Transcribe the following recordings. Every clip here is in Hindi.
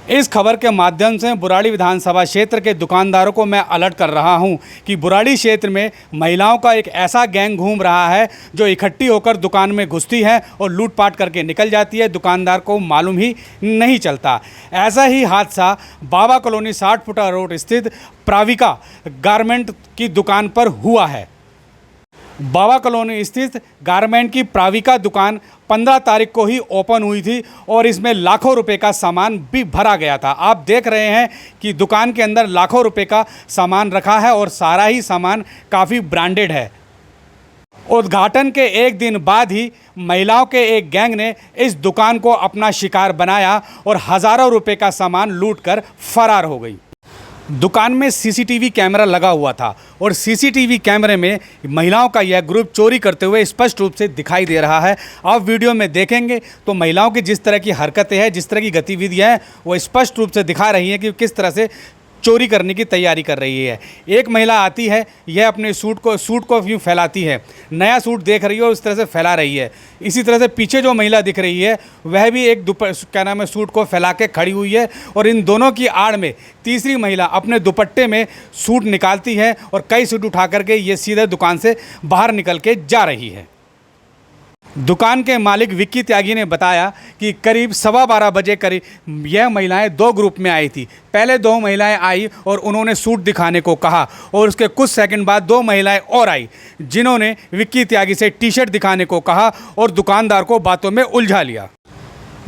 इस खबर के माध्यम से बुराड़ी विधानसभा क्षेत्र के दुकानदारों को मैं अलर्ट कर रहा हूं कि बुराड़ी क्षेत्र में महिलाओं का एक ऐसा गैंग घूम रहा है जो इकट्ठी होकर दुकान में घुसती है और लूटपाट करके निकल जाती है। दुकानदार को मालूम ही नहीं चलता। ऐसा ही हादसा बाबा कॉलोनी 60 फुटा रोड स्थित प्राविका गारमेंट की दुकान पर हुआ है। बाबा कॉलोनी स्थित गारमेंट की प्राविका दुकान 15 तारीख को ही ओपन हुई थी और इसमें लाखों रुपए का सामान भी भरा गया था। आप देख रहे हैं कि दुकान के अंदर लाखों रुपए का सामान रखा है और सारा ही सामान काफ़ी ब्रांडेड है। उद्घाटन के एक दिन बाद ही महिलाओं के एक गैंग ने इस दुकान को अपना शिकार बनाया और हज़ारों रुपए का सामान लूटकर फरार हो गई। दुकान में सीसीटीवी कैमरा लगा हुआ था और सीसीटीवी कैमरे में महिलाओं का यह ग्रुप चोरी करते हुए स्पष्ट रूप से दिखाई दे रहा है। आप वीडियो में देखेंगे तो महिलाओं की जिस तरह की हरकतें हैं, जिस तरह की गतिविधियां हैं, वो स्पष्ट रूप से दिखा रही हैं कि किस तरह से चोरी करने की तैयारी कर रही है। एक महिला आती है, यह अपने सूट को यूँ फैलाती है, नया सूट देख रही है और उस तरह से फैला रही है। इसी तरह से पीछे जो महिला दिख रही है वह भी एक सूट को फैला के खड़ी हुई है और इन दोनों की आड़ में तीसरी महिला अपने दुपट्टे में सूट निकालती है और कई सूट उठा करके ये सीधे दुकान से बाहर निकल के जा रही है। दुकान के मालिक विक्की त्यागी ने बताया कि करीब 12:15 बजे करीब यह महिलाएं दो ग्रुप में आई थी। पहले दो महिलाएं आई और उन्होंने सूट दिखाने को कहा और उसके कुछ सेकंड बाद दो महिलाएं और आई जिन्होंने विक्की त्यागी से टी-शर्ट दिखाने को कहा और दुकानदार को बातों में उलझा लिया।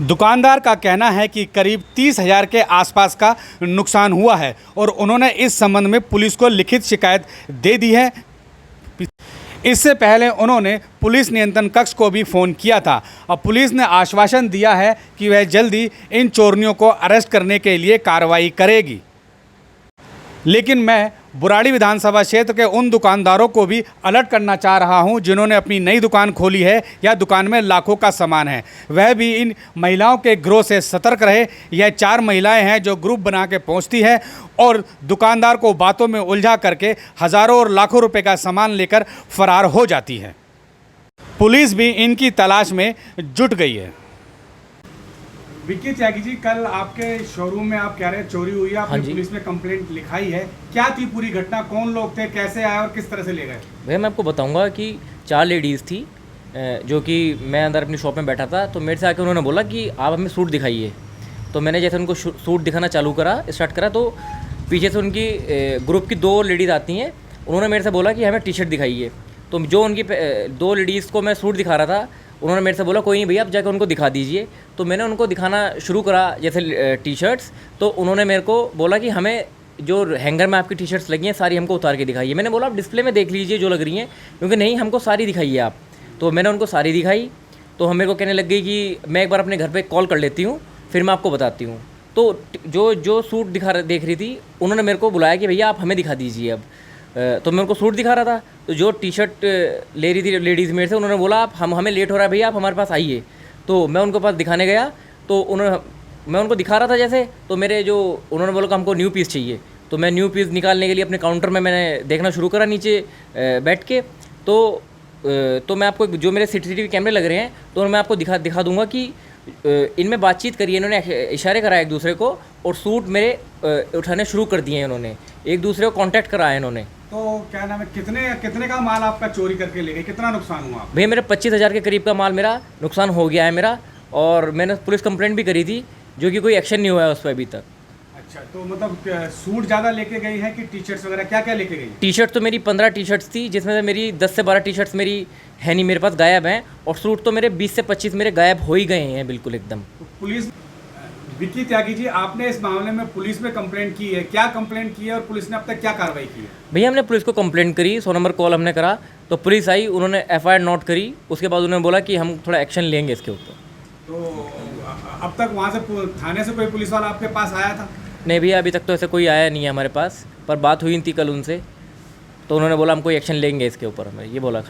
दुकानदार का कहना है कि करीब 30,000 के आसपास का नुकसान हुआ है और उन्होंने इस संबंध में पुलिस को लिखित शिकायत दे दी है। इससे पहले उन्होंने पुलिस नियंत्रण कक्ष को भी फ़ोन किया था। अब पुलिस ने आश्वासन दिया है कि वह जल्दी इन चोरियों को अरेस्ट करने के लिए कार्रवाई करेगी। लेकिन मैं बुराड़ी विधानसभा क्षेत्र के उन दुकानदारों को भी अलर्ट करना चाह रहा हूं जिन्होंने अपनी नई दुकान खोली है या दुकान में लाखों का सामान है, वह भी इन महिलाओं के गिरोह से सतर्क रहे। यह 4 महिलाएं हैं जो ग्रुप बना के पहुंचती है और दुकानदार को बातों में उलझा करके हज़ारों और लाखों रुपए का सामान लेकर फरार हो जाती है। पुलिस भी इनकी तलाश में जुट गई है। विक्की त्यागी जी, कल आपके शोरूम में आप कह रहे हैं चोरी हुई है, आपने पुलिस में कंप्लेंट लिखाई है, क्या थी पूरी घटना? कौन लोग थे, कैसे आए और किस तरह से ले गए? भैया मैं आपको बताऊंगा कि 4 लेडीज़ थी जो कि मैं अंदर अपनी शॉप में बैठा था, तो मेरे से आके उन्होंने बोला कि आप हमें सूट दिखाइए। तो मैंने जैसे उनको सूट दिखाना स्टार्ट करा तो पीछे से उनकी ग्रुप की 2 लेडीज़ आती हैं, उन्होंने मेरे से बोला कि हमें टी-शर्ट दिखाइए। तो जो उनकी 2 लेडीज़ को मैं सूट दिखा रहा था, उन्होंने मेरे से बोला कोई नहीं भैया आप जाकर उनको दिखा दीजिए। तो मैंने उनको दिखाना शुरू करा जैसे टी-शर्ट्स, तो उन्होंने मेरे को बोला कि हमें जो हैंगर में आपकी टी-शर्ट्स लगी हैं सारी हमको उतार के दिखाइए। मैंने बोला आप डिस्प्ले में देख लीजिए जो लग रही हैं, क्योंकि नहीं हमको सारी दिखाइए आप। तो मैंने उनको सारी दिखाई तो हम मेरे को कहने लग गई कि मैं एक बार अपने घर पर कॉल कर लेती हूँ, फिर मैं आपको बताती हूँ। तो जो सूट देख रही थी उन्होंने मेरे को बुलाया कि भैया आप हमें दिखा दीजिए अब। तो मैं उनको सूट दिखा रहा था, तो जो टी-शर्ट ले रही थी लेडीज़ मेरे से, उन्होंने बोला आप हमें लेट हो रहा है भैया आप हमारे पास आइए। तो मैं उनको पास दिखाने गया तो मैं उनको दिखा रहा था जैसे, तो उन्होंने बोला कि हमको न्यू पीस चाहिए। तो मैं न्यू पीस निकालने के लिए अपने काउंटर में मैंने देखना शुरू करा नीचे बैठ के। तो मैं आपको जो मेरे सीसीटीवी कैमरे लग रहे हैं तो मैं आपको दिखा दूंगा कि इनमें बातचीत करी, इन्होंने इशारे कराए एक दूसरे को और सूट मेरे उठाने शुरू कर दिए हैं। इन्होंने एक दूसरे को कांटेक्ट कराया इन्होंने। तो क्या नाम है, कितने का माल आपका चोरी करके ले गए? कितना नुकसान हुआ? भैया मेरे 25,000 के करीब का माल मेरा नुकसान हो गया है मेरा, और मैंने पुलिस कंप्लेंट भी करी थी जो कि कोई एक्शन नहीं हुआ है उस पर अभी तक। अच्छा, तो मतलब सूट ज़्यादा लेके गई है कि टी-शर्ट्स वगैरह क्या क्या लेके गई? टी-शर्ट तो मेरी 15 टी-शर्ट्स थी, जिसमें से मेरी 10 से 12 टी-शर्ट्स मेरी है नहीं, मेरे पास गायब हैं, और सूट तो मेरे 20 से 25 मेरे गायब हो ही गए हैं बिल्कुल एकदम। तो पुलिस, विक्की त्यागी जी, आपने इस मामले में पुलिस में कंप्लेंट की है, क्या कंप्लेंट की है और पुलिस ने अब तक क्या कार्रवाई की है? भैया हमने पुलिस को कंप्लेंट करी, 100 नंबर कॉल हमने करा, तो पुलिस आई, उन्होंने FIR नोट करी, उसके बाद उन्होंने बोला कि हम थोड़ा एक्शन लेंगे इसके ऊपर। तो अब तक वहाँ से थाने से कोई पुलिस वाला आपके पास आया था? नहीं भैया अभी तक तो ऐसे कोई आया नहीं है हमारे पास, पर बात हुई थी कल उनसे, तो उन्होंने बोला हम कोई एक्शन लेंगे इसके ऊपर, हमें ये बोला।